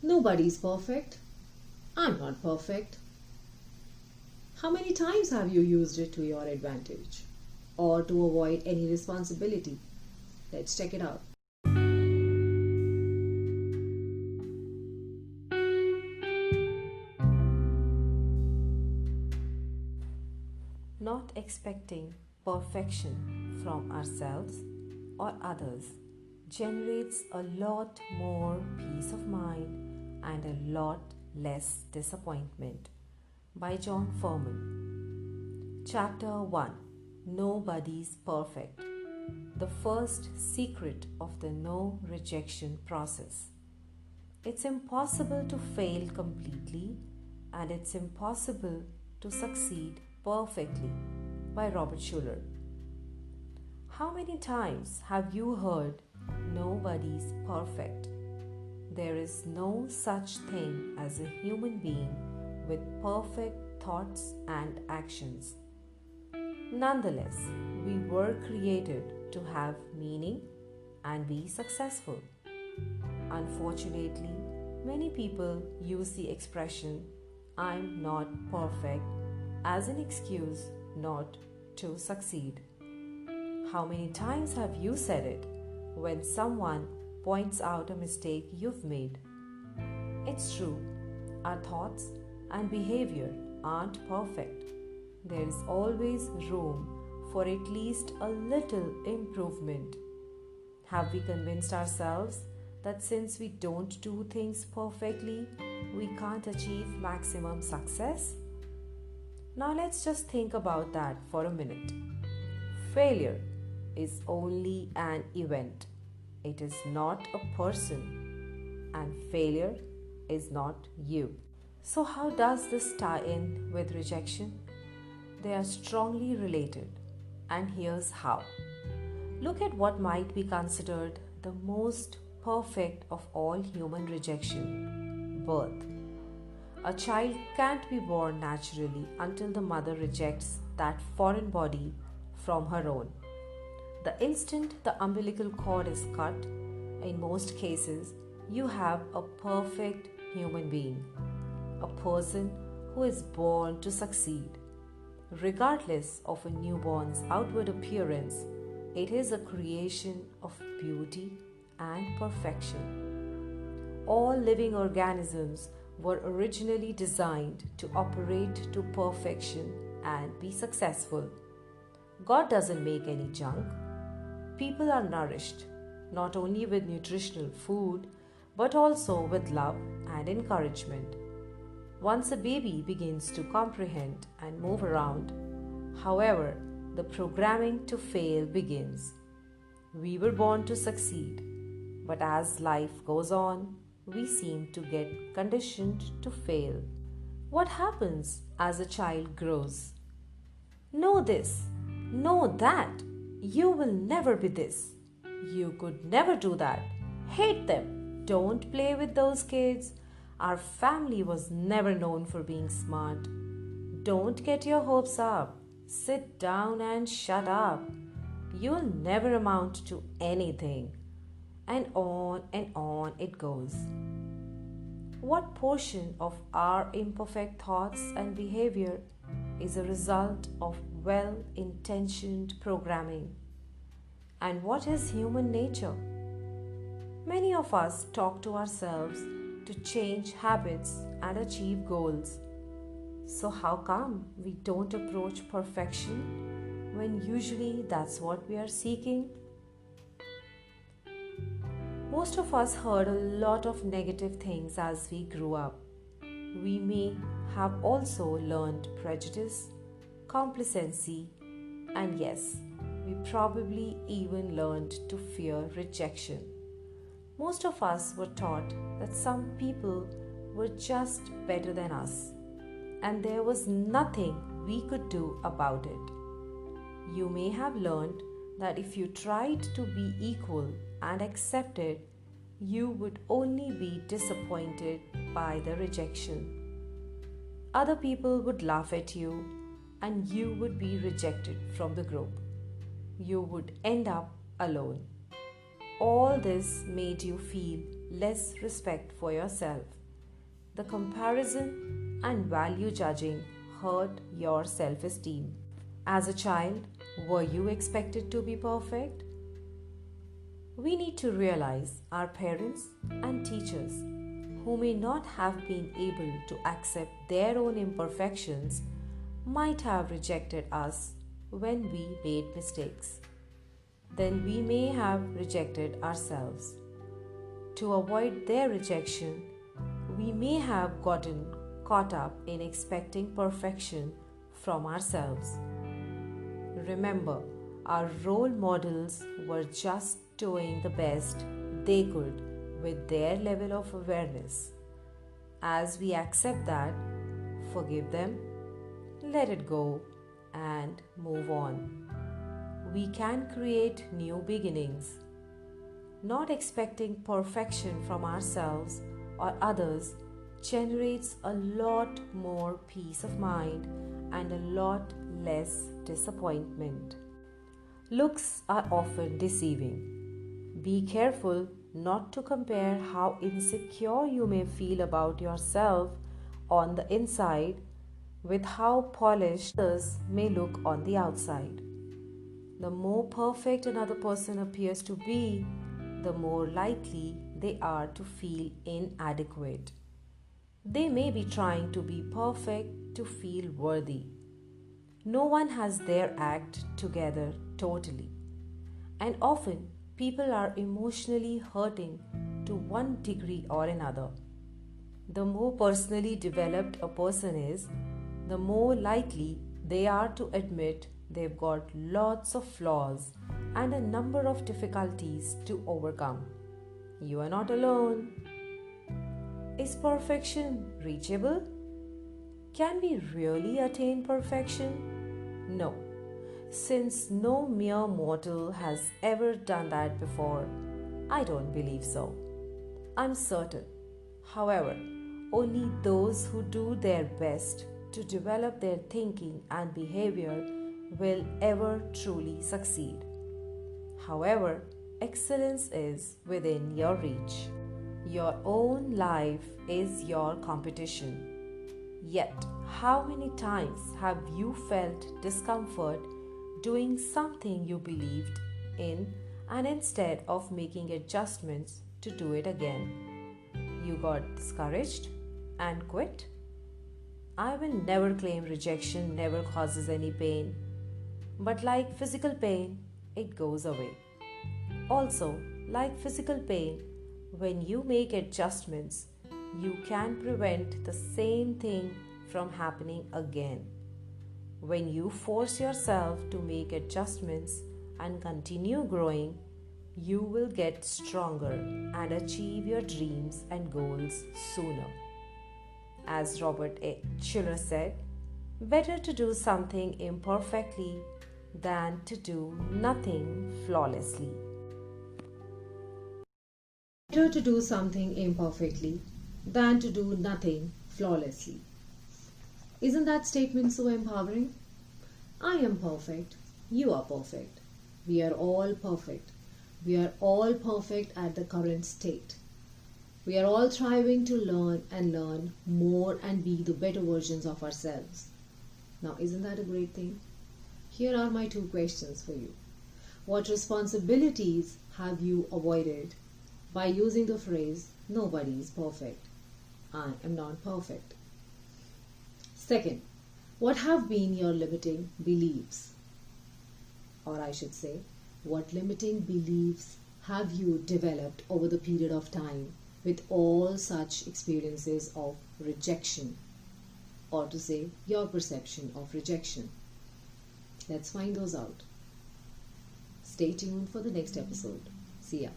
Nobody's perfect. I'm not perfect. How many times have you used it to your advantage or to avoid any responsibility? Let's check it out. Not expecting perfection from ourselves or others generates a lot more peace of mind and a lot less disappointment. By John Furman. Chapter 1. Nobody's Perfect. The first secret of the no rejection process. It's impossible to fail completely, and it's impossible to succeed perfectly. By Robert Schuller. How many times have you heard nobody's perfect? There is no such thing as a human being with perfect thoughts and actions. Nonetheless, we were created to have meaning and be successful. Unfortunately, many people use the expression "I'm not perfect" as an excuse not to succeed. How many times have you said it when someone points out a mistake you've made? It's true, our thoughts and behavior aren't perfect. There is always room for at least a little improvement. Have we convinced ourselves that since we don't do things perfectly, we can't achieve maximum success? Now let's just think about that for a minute. Failure is only an event. It is not a person, and failure is not you. So, how does this tie in with rejection? They are strongly related, and here's how. Look at what might be considered the most perfect of all human rejection: birth. A child can't be born naturally until the mother rejects that foreign body from her own. The instant the umbilical cord is cut, in most cases, you have a perfect human being, a person who is born to succeed. Regardless of a newborn's outward appearance, it is a creation of beauty and perfection. All living organisms were originally designed to operate to perfection and be successful. God doesn't make any junk. People are nourished not only with nutritional food but also with love and encouragement. Once a baby begins to comprehend and move around, however, the programming to fail begins. We were born to succeed, but as life goes on, we seem to get conditioned to fail. What happens as a child grows? Know this, know that. You will never be this. You could never do that. Hate them. Don't play with those kids. Our family was never known for being smart. Don't get your hopes up. Sit down and shut up. You'll never amount to anything. And on it goes. What portion of our imperfect thoughts and behavior is a result of well intentioned programming? And what is human nature? Many of us talk to ourselves to change habits and achieve goals. So, how come we don't approach perfection when usually that's what we are seeking? Most of us heard a lot of negative things as we grew up. We may have also learned prejudice, complacency, and yes, we probably even learned to fear rejection. Most of us were taught that some people were just better than us, and there was nothing we could do about it. You may have learned that if you tried to be equal and accepted, you would only be disappointed by the rejection. Other people would laugh at you, and you would be rejected from the group. You would end up alone. All this made you feel less respect for yourself. The comparison and value judging hurt your self esteem. As a child, were you expected to be perfect? We need to realize our parents and teachers, who may not have been able to accept their own imperfections, might have rejected us when we made mistakes. Then we may have rejected ourselves. To avoid their rejection, we may have gotten caught up in expecting perfection from ourselves. Remember, our role models were just doing the best they could with their level of awareness. As we accept that, forgive them, let it go, and move on, we can create new beginnings. Not expecting perfection from ourselves or others generates a lot more peace of mind and a lot less disappointment. Looks are often deceiving. Be careful not to compare how insecure you may feel about yourself on the inside with how polished others may look on the outside. The more perfect another person appears to be, the more likely they are to feel inadequate. They may be trying to be perfect to feel worthy. No one has their act together totally, and often people are emotionally hurting to one degree or another. The more personally developed a person is, the more likely they are to admit they've got lots of flaws and a number of difficulties to overcome. You are not alone. Is perfection reachable? Can we really attain perfection? No, since no mere mortal has ever done that before, I don't believe so. I'm certain, however, only those who do their best to develop their thinking and behavior will ever truly succeed. However, excellence is within your reach. Your own life is your competition. Yet, how many times have you felt discomfort doing something you believed in, and instead of making adjustments to do it again, you got discouraged and quit? I will never claim rejection never causes any pain, but like physical pain, it goes away. Also, like physical pain, when you make adjustments, you can prevent the same thing from happening again. When you force yourself to make adjustments and continue growing, you will get stronger and achieve your dreams and goals sooner. As Robert A. Schuller said, better to do something imperfectly than to do nothing flawlessly. Better to do something imperfectly than to do nothing flawlessly. Isn't that statement so empowering? I am perfect. You are perfect. We are all perfect. We are all perfect at the current state. We are all striving to learn more and be the better versions of ourselves. Now, isn't that a great thing? Here are my 2 questions for you. What responsibilities have you avoided by using the phrase, nobody is perfect? I am not perfect. Second, what have been your limiting beliefs? Or I should say, what limiting beliefs have you developed over the period of time with all such experiences of rejection? Or to say, your perception of rejection. Let's find those out. Stay tuned for the next episode. See ya.